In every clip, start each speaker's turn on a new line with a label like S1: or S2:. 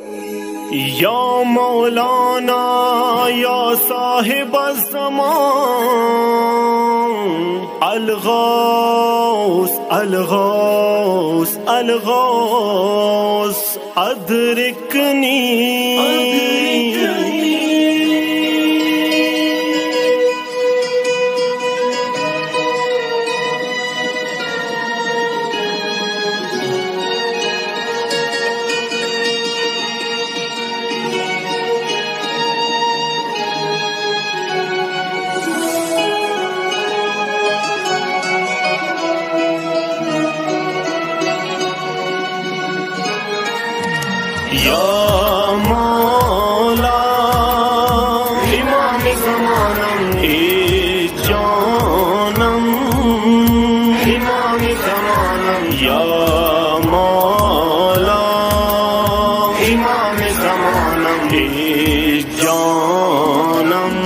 S1: या मौलाना या साहिब ज़मान अलगौस अलगौस अलगौस अदरिकनी या मौला इमाम ज़मानम ए जानम इमाम ज़मानम या मौला इमाम ज़मानम ए जानम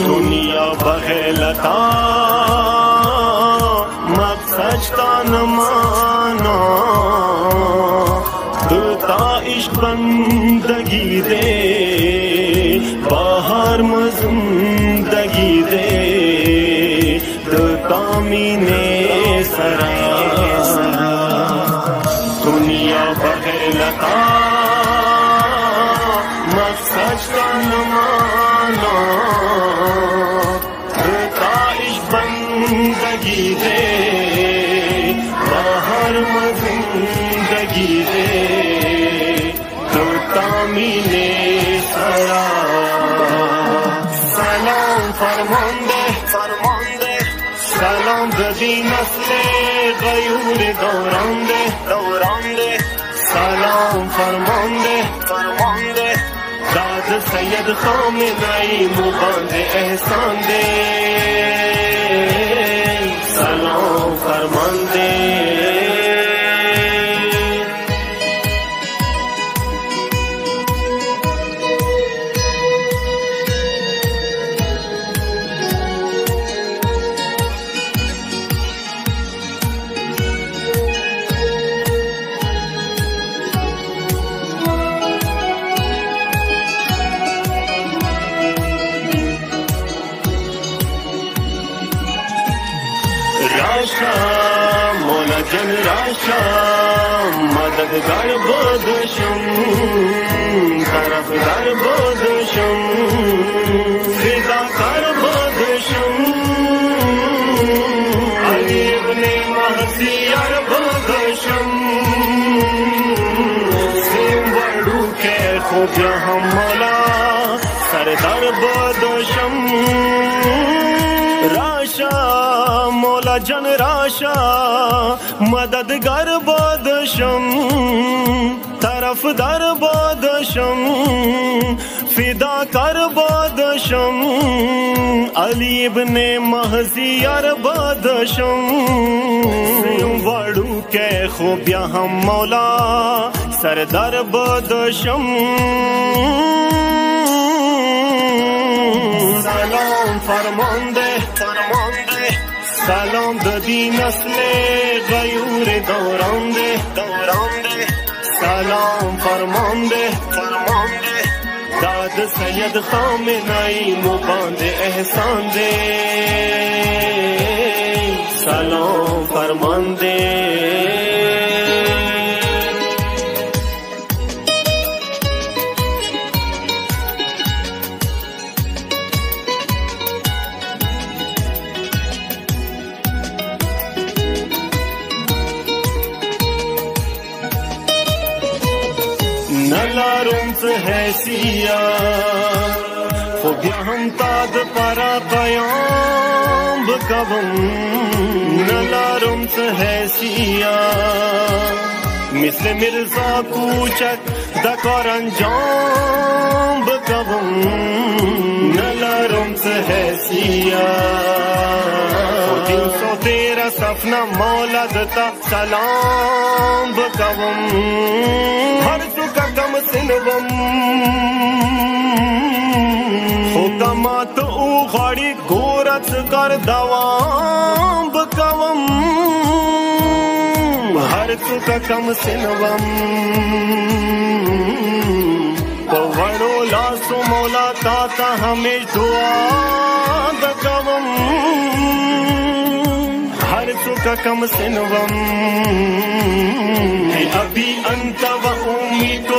S1: दुनिया बहलता मक़सद न माना इश्क बंदगी दे बाहर मज़िंदगी दे तामीने सरा दुनिया बहलता मक़सद का न माना इश्क बंदगी दे बाहर मज़िंदगी दे तामीने सरा सलाम फरमांदे फरमांदे सलाम बदी नस्ले गयूर दौरांदे दौरांदे सलाम फरमांदे फरमांदे दाद सैयद खामेनी मुबांदे एहसान दे सलाम फरमांदे राशा मौला जन राशा मददगार बदशम तरफदार बदशम फिदाकार बदशम अली इब्ने महसियार बदशम सिंवड़ू के खूब हम मौला सरदार बदशम राशा मौला जन राशा मददगार बदशम तरफदार बदशम फिदाकार बदशम अली इब्ने महसियार बदशम वड़ू के खूबिया हम मौला सरदार बदशम सलाम फरमांदे फरमांदे सलाम ददी नस्ले गयूर दौरांदे दौरांदे सलाम फरमांदे फरमांदे दाद सैयद खामेनी मुबांदे एहसान दे सलाम फरमांदे नलारुम्स है सिया खुबिया हम ताद परा कयाम कबम नलारुम्स है सिया मिस्ल मिर्जा कूचक दकर अंजाम कबम नलारुम्स है सिया 313 सफना मौला दता सलाम कबम हर कदम सिनवम हुकमात उखाड़ी गोरख कर दवाम बकवम हर कम सिनवम सो मौला ताता हमें दुआ दकवम हर सुख कम सिनवम अभी अंत व उम्मीद